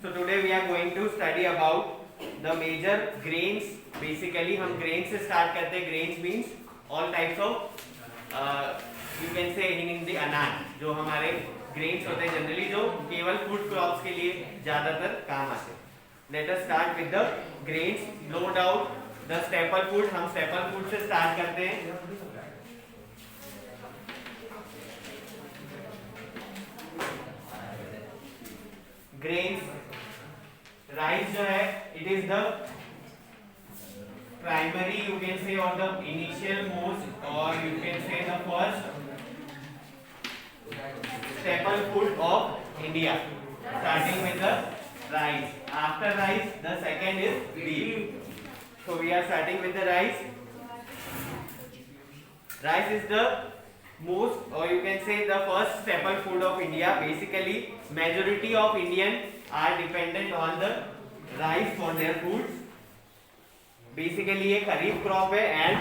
So today we are going to study about the major grains. Basically हम grains से start करते हैं. Grains means all types of you can say in Hindi अनाज, जो हमारे grains होते हैं generally जो केवल food crops के लिए ज़्यादातर काम आते हैं. Let us start with the grains. No doubt the staple food. हम staple food से start करते हैं. Grains. राइस जो है it is the primary you can say और द इनिशियल मोस्ट और you can say the first staple food of India starting with the rice. After rice the second is wheat. So we are starting with the rice. Rice is the most or you can say the first staple food of India. Basically majority of Indian are dependent on the rice for their foods. Basically ये खरीफ crop है and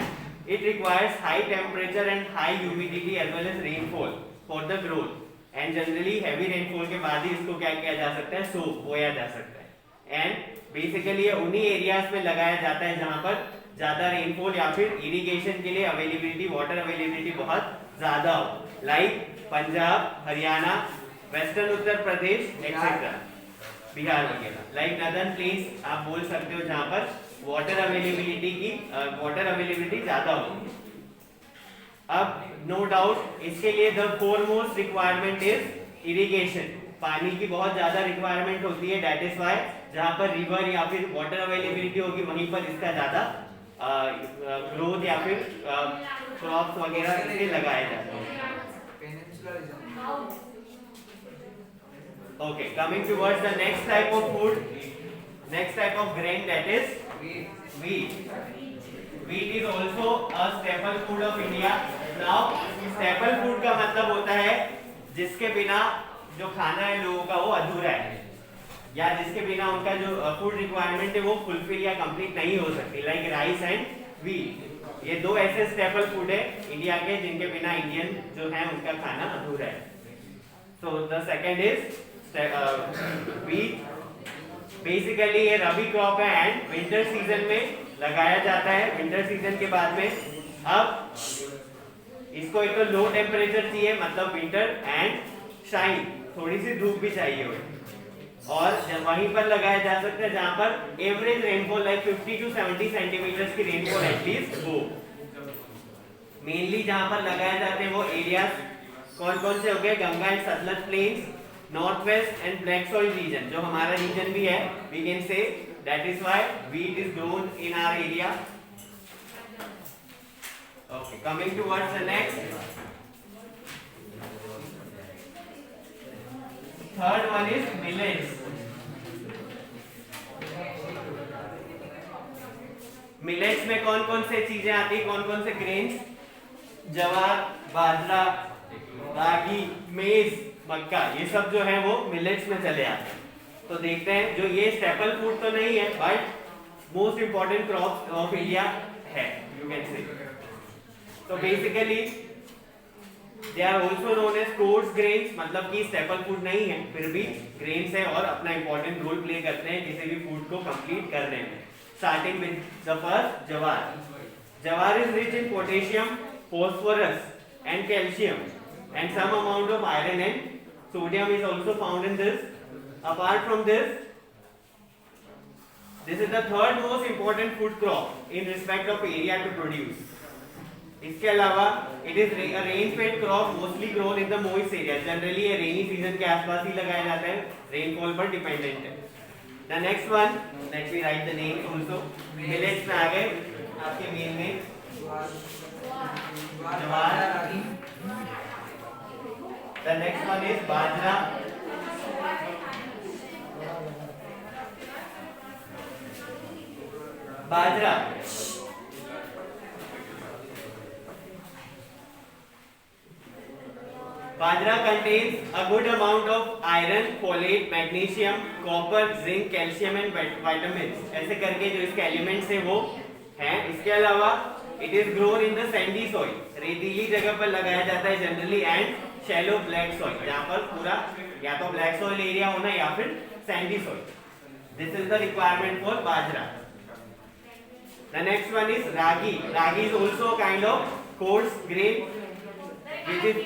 it requires high temperature and high humidity as well as rainfall for the growth. And generally heavy rainfall के बाद ही इसको क्या किया जा सकता है, सो बोया जा सकता है. And basically ये उन्हीं एरियाज में लगाया जाता है जहाँ पर ज्यादा रेनफॉल या फिर इरिगेशन के लिए अवेलेबिलिटी, वाटर अवेलेबिलिटी बहुत ज्यादा हो, like Punjab, Haryana, western Uttar Pradesh etcetera, Bihar वगैरह. लाइक नदर्न प्लेस आप बोल सकते हो जहां पर वाटर अवेलेबिलिटी ज्यादा होगी. अब नो डाउट इसके लिए the foremost requirement is irrigation. पानी की बहुत ज्यादा रिक्वायरमेंट होती है. दैट इज व्हाई जहां पर रिवर या फिर वाटर अवेलेबिलिटी होगी वहीं पर इसका ज्यादा ग्रोथ या फिर क्रॉप्स वगैरह इसके लगाए जाते हैं. Okay, coming towards the next type of food, next type of grain, that is wheat. Wheat is also a staple food of India. Now, staple food का मतलब होता है जिसके बिना जो खाना है लोगों का वो अधूरा है, या जिसके बिना उनका जो फूड रिक्वायरमेंट है वो फुलफिल या कंप्लीट नहीं हो सकती. लाइक राइस एंड व्हीट, ये दो ऐसे स्टेपल फूड है इंडिया के जिनके बिना इंडियन जो है उनका खाना अधूरा है. So the second is wheat. Basically ये रबी क्रॉप है एंड विंटर सीजन में लगाया जाता है. विंटर सीजन के बाद में अब इसको एक तो लो टेम्परेचर चाहिए, मतलब विंटर, एंड शाइन, थोड़ी सी धूप भी चाहिए हो, और वहीं पर लगाया जा सकता है जहां पर average rainfall like 50 to 70 centimetre की रेनफॉल एटलीस्ट हो. मेनली जहां पर लगाए जाते हैं वो एरियाज कौन कौन से हो गए? Ganga and Sutlej plains, north west and black soil region, जो हमारा रीजन भी है. We can say that is why wheat is grown in our area. Okay, coming towards the next. Third one is millets. Millets में कौन कौन से चीजें आती है, कौन कौन से ग्रेन्स? ज्वार, बाजरा, रागी, मेज, मक्का, ये सब जो है वो मिलेट्स में चले आते हैं. तो देखते हैं, जो ये स्टेपल फूड तो नहीं है but most important crop of India है, यू कैन से. तो basically they are also known as coarse grains, मतलब कि स्टेपल फूड नहीं है फिर भी ग्रेन्स है और अपना इंपॉर्टेंट रोल प्ले करते हैं किसी भी फूड को कंप्लीट करने में. Starting with the first, jowar. Jowar is rich in potassium, phosphorus and calcium and some amount of iron and sodium is also found in this. Apart from this, this is the third most important food crop in respect of area to produce. इसके अलावा it is a rain fed crop mostly grown in the moist area. Generally ये rainy season के आसपास ही लगाया जाता है, rainfall पर dependent है. The next one, let me write the name also. Millets में आ गए आपके मेन में ज्वार. The next one is bajra. Bajra Bajra contains a good amount of iron, folate, magnesium, copper, zinc, calcium and vitamins. ऐसे करके जो इसके elements है वो हैं. इसके अलावा it is grown in the sandy soil, रेतीली जगह पर लगाया जाता है generally, and shallow black soil, जहाँ पर पूरा या तो ब्लैक सॉइल एरिया होना या फिर sandy soil. This is the requirement for bajra. The next one is ragi. Ragi is also a kind of coarse grain, which is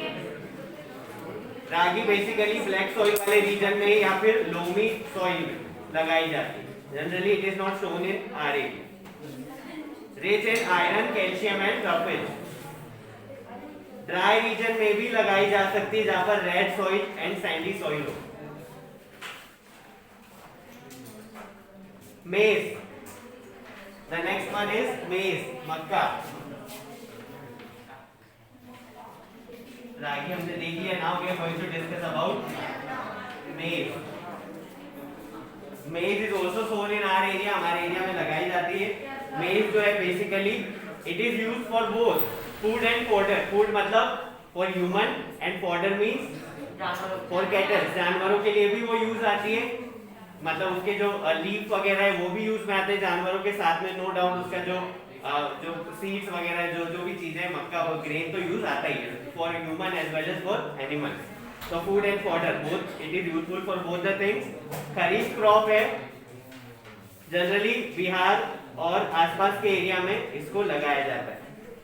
ragi basically black soil वाले region में या फिर loamy soil में लगाई जाती है. Generally it is not shown in RAP. Rich in iron, calcium and truffle. Dry region में भी लगाई जा सकती है जहां पर red soil and Sandy soil हो. मेज. द नेक्स्ट वन इज मेज, मक्का. रागी हमने देख लिया. Now we are going to discuss about maize. Maize is also sown in our area. हमारे एरिया में लगाई जाती है. मेज जो है basically it is used for both food and fodder. Food मतलब for human and fodder means for cattle. जानवरों के लिए भी वो यूज आती है. मतलब उसके जो लीफ वगैरह है वो भी यूज में आते हैं जानवरों के साथ में. नो डाउट उसका जो सीड्स वगैरह जो भी चीजें हैं मक्का और ग्रेन तो यूज आता ही है for human as well as for animals. So food and fodder both it is useful for both the things. Kharif crop है. जनरली बिहार और आसपास के एरिया में इसको लगाया जाता है.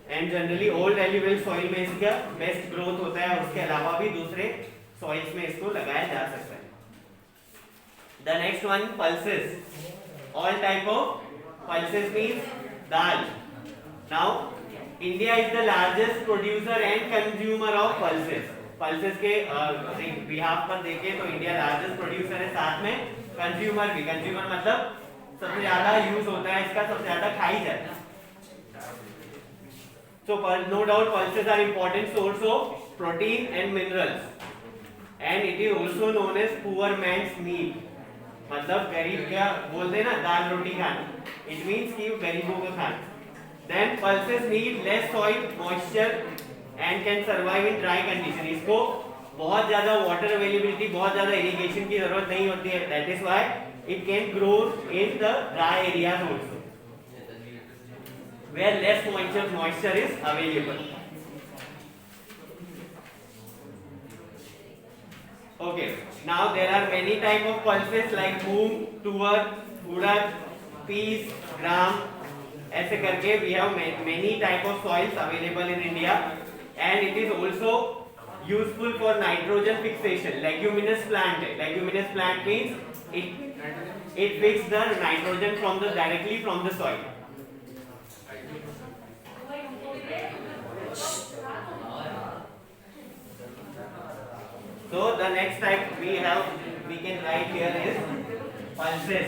And generally old alluvial soil में इसका बेस्ट ग्रोथ होता है. उसके अलावा भी दूसरे सॉइल्स में इसको लगाया जा सकता है. The next one pulses. All type of pulses means dal. Now India is the largest producer and consumer of pulses. Pulses के बिहाफ पर देखें तो इंडिया लार्जेस्ट प्रोड्यूसर है. साथ में कंज्यूमर भी. कंज्यूमर मतलब सबसे ज्यादा यूज होता है इसका, सबसे ज्यादा खाई जाता है. So no doubt pulses are important source of protein and minerals, and it is also known as poor man's meal. मतलब गरीब क्या बोलते हैं ना, दाल रोटी खाना. It means कि गरीबों का खाना. Then pulses need less soil moisture and can survive in dry condition. इसको बहुत ज्यादा वाटर अवेलेबिलिटी, बहुत ज्यादा इरिगेशन की जरूरत नहीं होती है. That is why it can grow in the dry areas also, where less moisture is available. Okay, now there are many type of pulses like moong, tuar, urad, peas, gram. ऐसे करके we have many type of soils available in India, and it is also useful for nitrogen fixation. Leguminous plant. Leguminous plant means it fixes the nitrogen directly from the soil. So the next type we can write here is pulses.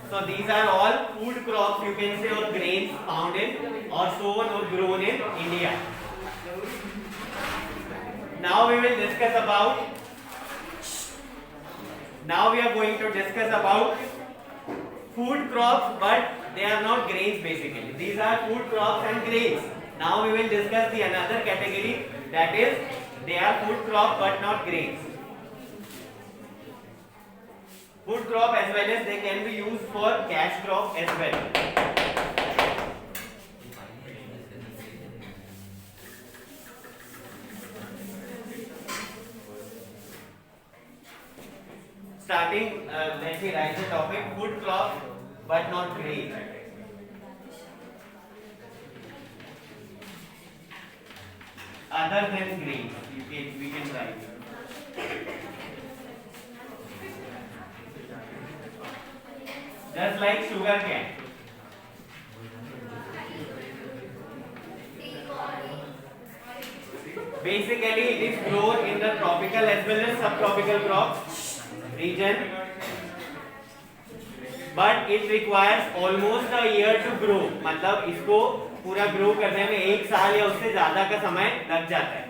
So these are all food crops you can say, or grains found in or sown or grown in India. Now we are going to discuss about food crops, but they are not grains basically. These are food crops and grains. Now we will discuss the another category, that is they are food crop but not grains. Food crop as well as they can be used for cash crop as well. Starting, let me write the topic: food crop but not grain. Other than grain, we can write. Just like sugar cane. Basically, it is grown in the tropical as well as subtropical crops region, but it requires almost a year to grow. मतलब इसको पूरा grow करने में 1 साल या उससे ज्यादा का समय लग जाता है.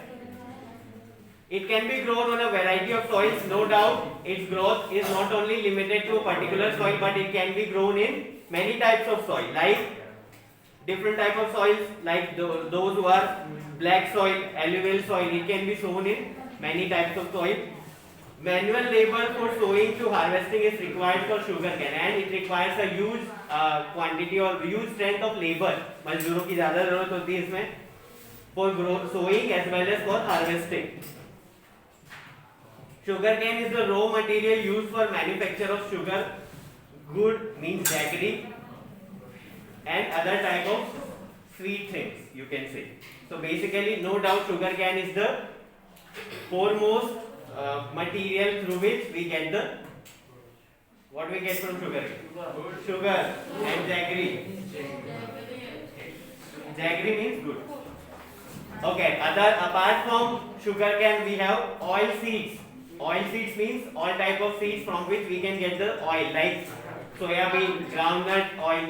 It can be grown on a variety of soils. No doubt, its growth is not only limited to a particular soil, but it can be grown in many types of soil, like different type of soils, like those who are black soil, alluvial soil. It can be sown in many types of soil. Manual labor for sowing to harvesting is required for sugarcane, and it requires a huge quantity or huge strength of labor. मजदूरों की ज़्यादा ज़रूरत होती है इसमें for sowing as well as for harvesting. Sugarcane is the raw material used for manufacture of sugar. Good means jaggery and other type of sweet things, you can say. So basically, no doubt, sugarcane is the foremost material through which we get the what we get from sugar. Sugar and jaggery. Jaggery means good. Okay. Apart from sugarcane, we have oil seeds. Oil seeds means all type of seeds from which we can get the oil, like soya bean, groundnut oil,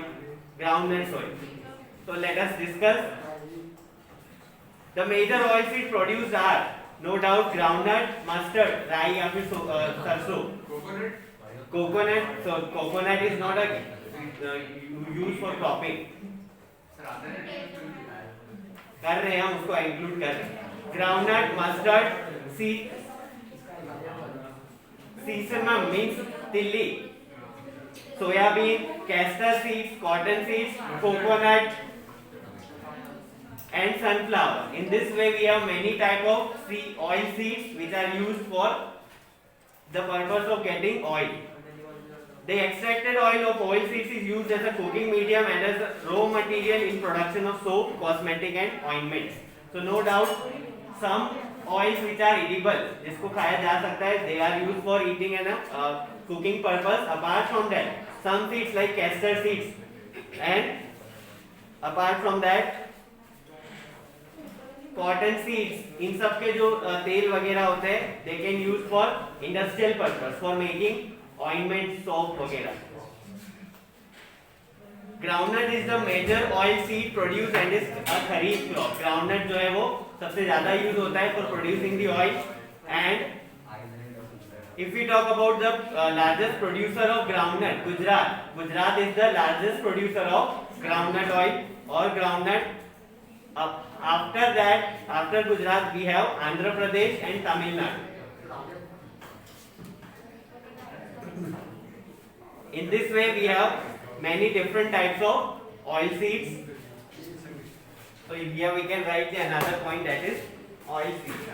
groundnut oil. So let us discuss. The major oil seeds produced are no doubt groundnut, mustard, rye या फिर सरसों. Coconut. So coconut is not a used for cropping. कर रहे हैं हम उसको include कर रहे हैं. Groundnut, mustard, sesame means tilli, soya bean, castor seeds, cotton seeds, coconut and sunflower. In this way we have many type of oil seeds which are used for the purpose of getting oil. The extracted oil of oil seeds is used as a cooking medium and as a raw material in production of soap, cosmetic and ointments. So no doubt some oils which are edible, जिसको खाया जा सकता है, they are used for eating and cooking purpose. Apart from that, some seeds like castor seeds, and apart from that cotton seeds, इन सब के जो तेल वगैरह होते हैं, they can use for industrial purpose, for making ointment, soap वगैरह. Groundnut is the major oil seed produced and is a kharif crop. Groundnut जो है वो सबसे ज़्यादा यूज होता है for producing the oil. And if we talk about the largest producer of groundnut, Gujarat is the largest producer of groundnut oil or groundnut. After that, after Gujarat, we have Andhra Pradesh and Tamil Nadu. In this way, we have many different types of oil seeds. So here we can write the another point, that is oil seeds.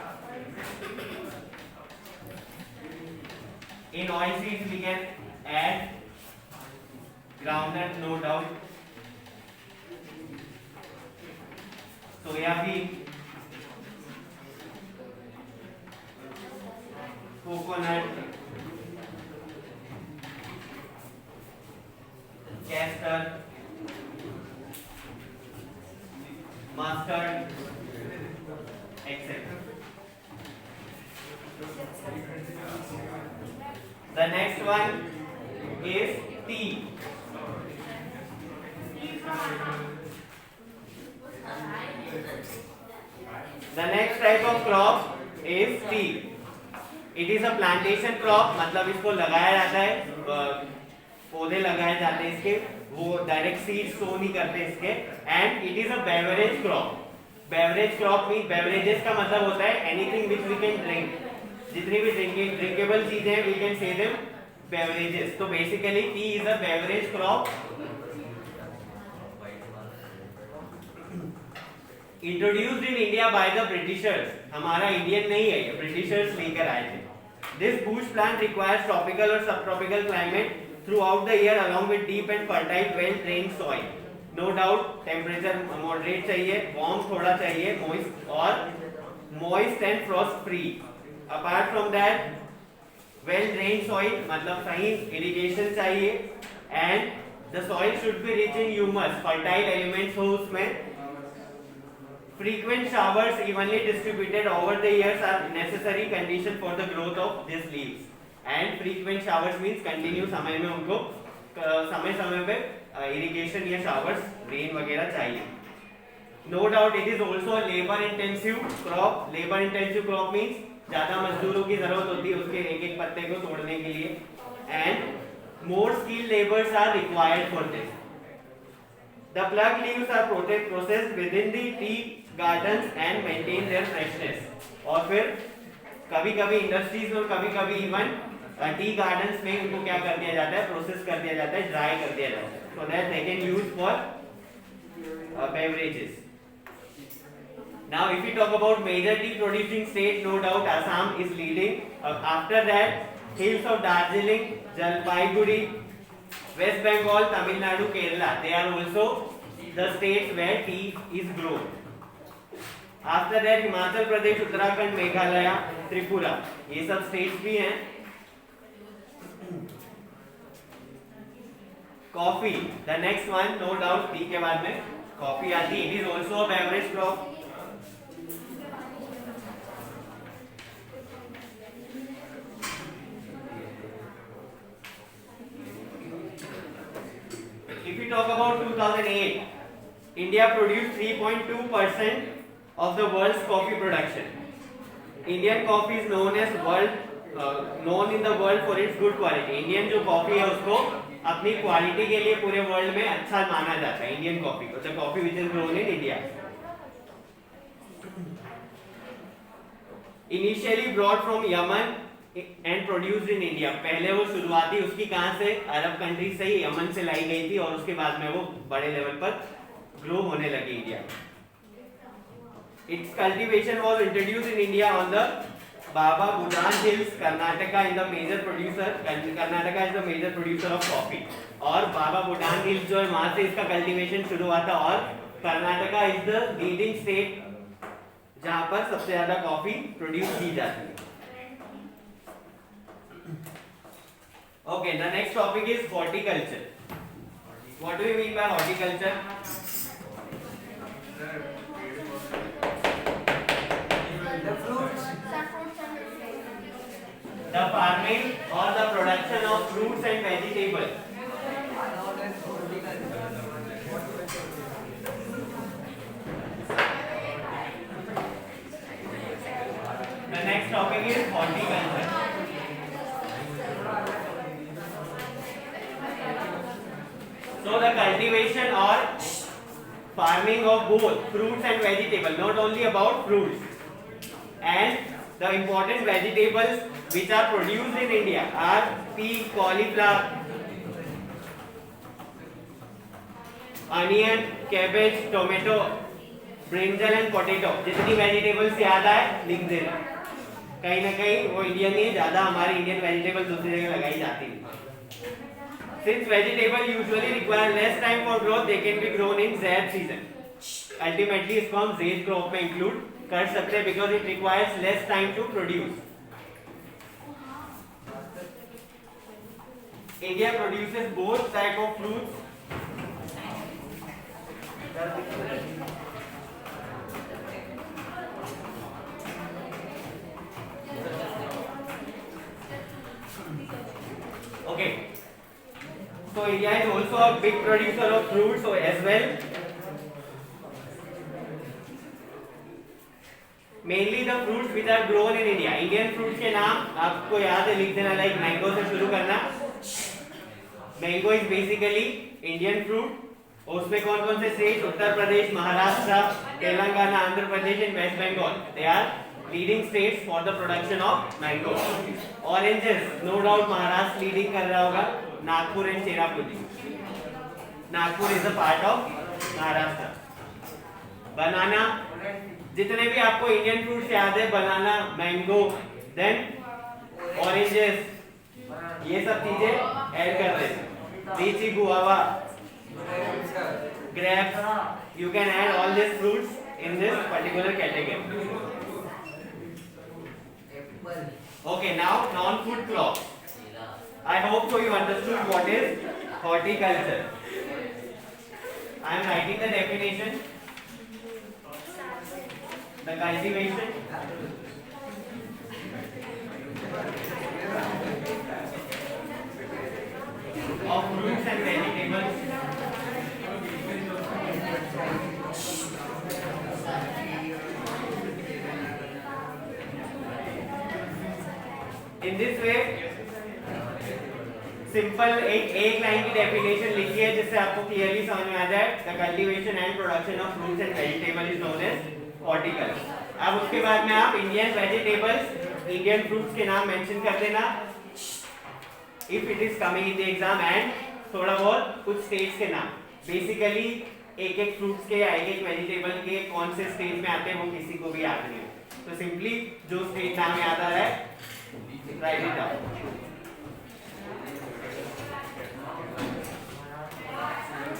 In oil seeds we can add groundnut, no doubt, soya bean, coconut, castor, mustard, etc. The next one is tea. The next type of crop is tea. It is a plantation crop, मतलब इसको लगाया जाता है, पौधे लगाए जाते हैं इसके, वो डायरेक्ट सीड सो नहीं करते इसके. And it is a beverage crop. Beverage crop mean beverages का मतलब होता है anything which we can drink. जितनी भी ड्रिंकेबल चीजें we can say them beverages. तो basically tea is a beverage crop. Introduced in India by the Britishers. हमारा Indian नहीं है, ये ब्रिटिशर्स लेकर आए थे. This bush plant requires tropical or subtropical climate throughout the year along with deep and fertile well drained soil. No doubt temperature moderate चाहिए, warm थोड़ा चाहिए, moist and frost free. Apart from that, well drained soil मतलब सही irrigation चाहिए, and the soil should be rich in humus, fertile elements हो उसमें. Frequent showers evenly distributed over the years are necessary condition for the growth of these leaves. And frequent showers means continue समय में उनको समय समय पे irrigation या showers rain वगैरह चाहिए. No doubt it is also a labor intensive crop. Labor intensive crop means ज़्यादा मजदूरों की जरूरत होती है उसके एक एक पत्ते को तोड़ने के लिए. And more skilled laborers are required for this. The plucked leaves are processed within the tea gardens and maintain their freshness. और फिर कभी-कभी इंडस्ट्रीज और कभी-कभी इवन टी गार्डन्स में उनको क्या कर दिया जाता है, प्रोसेस कर दिया जाता है, ड्राई कर दिया जाता है, so that they can use for beverages. Now if we talk about major tea producing state, no doubt Assam is leading. After that, hills of Darjeeling, Jalpaiguri, West Bengal, Tamil Nadu, Kerala, they are also the states where tea is grown. After that, Himachal Pradesh, Uttarakhand, Meghalaya, Tripura, ये सब states भी हैं. Coffee, the next one, no doubt T के बाद में coffee आती है. It is also a beverage crop. If we talk about 2008, India produced 3.2% of the world's coffee production. Indian coffee is known in the world for its good quality. Indian जो coffee है उसको अपनी quality के लिए पूरे world में अच्छा माना जाता है. इंडियन कॉफी को, the coffee which is grown in India. Initially brought from Yemen and produced in India. पहले वो शुरुआती उसकी कहाँ से, अरब कंट्री से ही, यमन से लाई गई थी और उसके बाद में वो बड़े लेवल पर ग्रो होने लगी India. Its cultivation was introduced in India on the Baba Budan Hills, Karnataka is the major producer. Karnataka is the major producer of coffee. और बाबा बुडान हिल्स जो है वहाँ से इसका कल्टीवेशन शुरू हुआ था और Karnataka is the leading state जहाँ पर सबसे ज्यादा कॉफी प्रोड्यूस की जाती है. Okay, the next topic is horticulture. What do you mean by horticulture? The farming or the production of fruits and vegetables. The next topic is horticulture. So the cultivation or farming of both fruits and vegetables, not only about fruits, and the important vegetables which are produced in India are pea, cauliflower, onion, cabbage, tomato, brinjal and potato. जितनी vegetables याद आए लिख देना. कहीं ना कहीं वो Indian ही ज्यादा, हमारे इंडियन वेजिटेबल्स दूसरी जगह लगाई जाती है. Since vegetables usually require less time for growth, they can be grown in Zaid season. Ultimately, इसको हम Zaid crop में include कर सकते हैं because it requires less time to produce. India produces both type of fruits. Okay. So India is also a big producer of fruits as well. Mainly the fruits which are grown in India. Indian fruits के नाम आपको याद है, लिख देना. Like mango से शुरू करना. Mango is basically Indian fruit. उसमें कौन कौन से state? Uttar Pradesh, Maharashtra, Telangana, Andhra Pradesh and West Bengal. They are leading states for the production of mango. Oranges, no doubt Maharashtra leading कर रहा होगा. Nagpur and Cherrapunji. Nagpur is a part of Maharashtra. Banana, जितने भी आपको इंडियन फ्रूट्स याद है, बनाना, मैंगो, देन ऑरेंजेस, ये सब चीजें ऐड कर दें. लीची, guava, grapes, you can add all this fruits in this particular category. Okay, now non food crops. I hope so you understood what is horticulture. I am writing the definition. The cultivation of fruits and vegetables in this way. Simple एक line की definition लिखी है जिससे आपको clearly समझ में आ जाए. The cultivation and production of fruits and vegetable is known as horticulture. अब उसके बाद में आप इंडियन वेजिटेबल्स, इंडियन फ्रूट्स के नाम मेंशन कर देना if it is coming in the exam, and थोड़ा बहुत कुछ स्टेट्स के नाम. बेसिकली एक एक फ्रूट्स के या एक एक वेजिटेबल के कौन से स्टेज में आते हैं वो किसी को भी याद नहीं है, तो सिंपली जो स्टेज नाम याद आ रहा है राइट इट डाउन।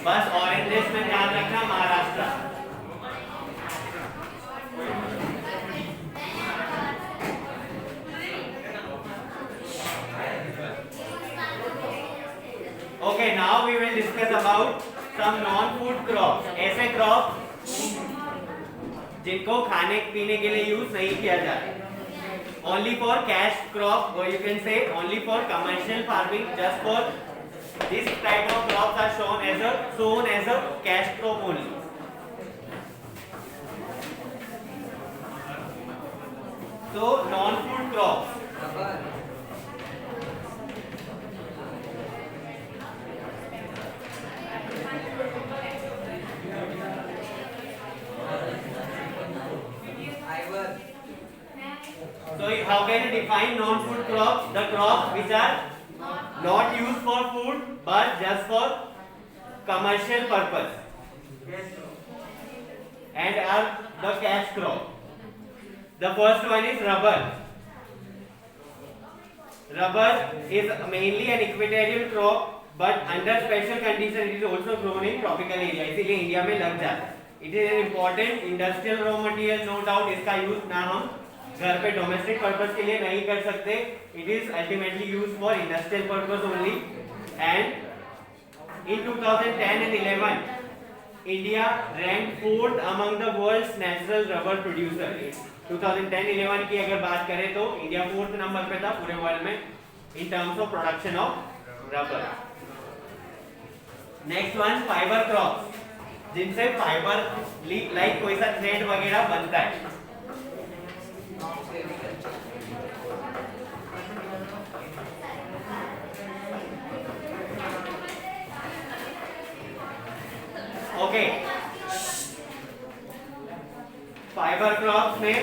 बस ऑरेंजेस में ध्यान रखना, Maharashtra. Okay, now we will discuss about some non-food crops. ऐसे क्रॉप जिनको खाने पीने के लिए यूज नहीं किया जाता, only for cash crop, or you can say only for commercial farming. Just for this type of crops are shown as a cash crop only. So non-food crops. So how can you define non-food crops? The crops which are not used for food but just for commercial purpose and are the cash crop. The first one is rubber. Rubber is mainly an equatorial crop but under special conditions it is also grown in tropical area. इसीलिए India में लग जाता है. It is an important industrial raw material, no doubt. इसका use ना हम घर पे डोमेस्टिक पर्पस के लिए नहीं कर सकते. It is ultimately used for industrial purpose only. And in 2010 and 11 India rank 4th among the world's natural rubber producer. 2010-11 की अगर बात करें तो इंडिया 4th नंबर पे था पूरे वर्ल्ड में in terms of production of rubber. Next one fibre crops, जिनसे फाइबर लाइक कोई सा थ्रेड वगैरह बनता है. ओके, फाइबर क्रॉप्स में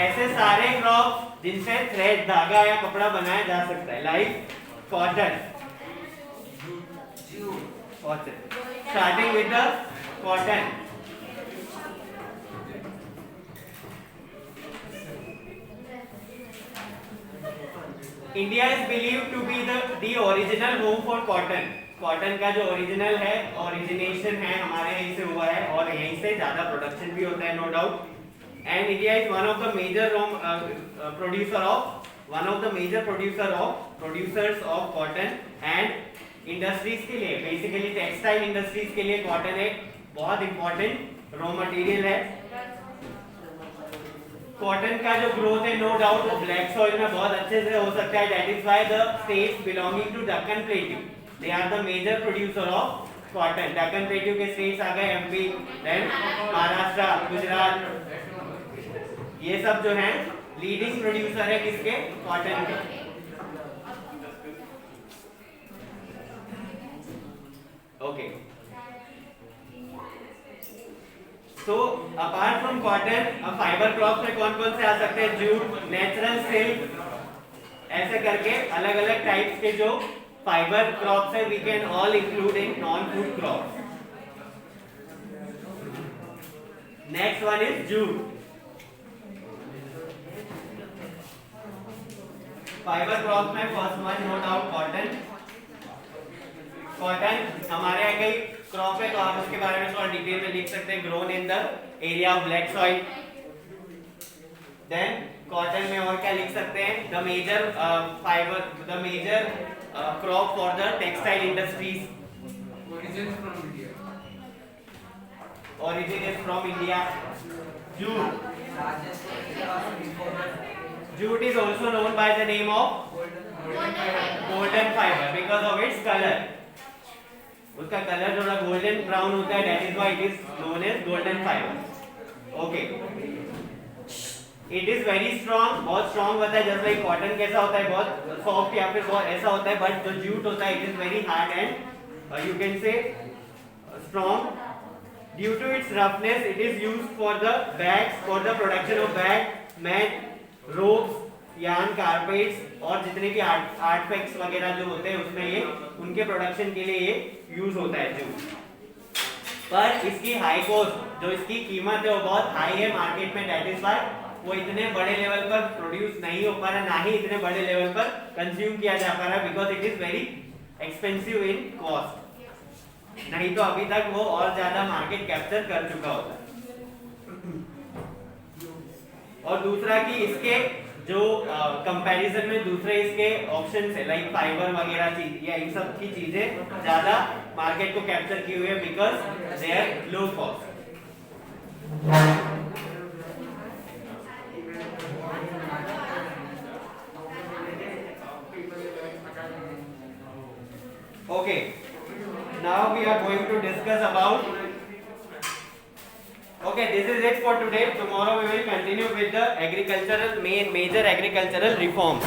ऐसे सारे क्रॉप्स जिनसे थ्रेड, धागा या कपड़ा बनाया जा सकता है, like cotton. Starting with the cotton. India is believed to be the original home for cotton. Cotton का जो ओरिजिनल है, ओरिजिनेशन है हमारे यहीं से हुआ है और यहीं से ज्यादा प्रोडक्शन भी होता है, no doubt. And India is one of the major producers of cotton. And industries के लिए, बेसिकली टेक्सटाइल इंडस्ट्रीज के लिए कॉटन एक बहुत इंपॉर्टेंट रॉ मटेरियल है. कॉटन का जो ग्रोथ है, नो डाउट वो ब्लैक सॉइल में बहुत अच्छे से हो सकता है. That is why the states belonging to Deccan plateau, they are the major producer of cotton. Deccan plateau के स्टेट्स आ गए एमपी, देन महाराष्ट्र, गुजरात. ये सब जो हैं लीडिंग प्रोड्यूसर है किसके? कॉटन के. ओके, तो अपार्ट फ्रॉम कॉटन अब फाइबर क्रॉप्स में कौन कौन से आ सकते हैं? जूट, नेचुरल सिल्क, ऐसे करके अलग अलग टाइप्स के जो फाइबर क्रॉप्स है, we can all include in non food crops. Next one is jute. Fibre crops में first one no doubt cotton. Cotton हमारे यहाँ कई क्रॉप है तो आप उसके बारे में थोड़ा डिटेल में लिख सकते हैं. Grown in the area of black soil. Then cotton में और क्या लिख सकते हैं? The major fibre, the major crop for the textile industries. Origin is from India. Jute. Jute is also known by the name of golden fiber because of its color. उसका colour थोड़ा golden brown होता है, that is why it is known as golden fiber. Okay. It is very strong, बहुत strong होता है. Just like cotton कैसा होता है, बहुत सॉफ्ट या फिर बहुत ऐसा होता है. बट जो जूट होता है it is very hard and you can say strong. Due to its roughness it is used for the bags, for the production of bag, mat, ropes, yarn, carpets और जितने भी आर्टिफैक्ट्स वगैरह जो होते हैं उसमें ये उनके प्रोडक्शन के लिए ये यूज होता है जूट. पर इसकी हाई कॉस्ट, जो इसकी कीमत है वो बहुत हाई है मार्केट में, दैट इज व्हाई वो इतने बड़े लेवल पर प्रोड्यूस नहीं हो पा रहा, ना ही इतने बड़े लेवल पर कंज्यूम किया जा पा रहा, because it is very expensive in cost. नहीं तो अभी तक वो और ज्यादा मार्केट कैप्चर कर चुका होता। और दूसरा कि इसके जो कंपैरिजन में दूसरे इसके ऑप्शन है लाइक फाइबर वगैरह चीज या इन सब की चीजें ज्यादा मार्केट को कैप्चर की हुई है, because they are low cost. Okay, now we are going to discuss about. Okay, this is it for today. Tomorrow we will continue with the major agricultural reforms.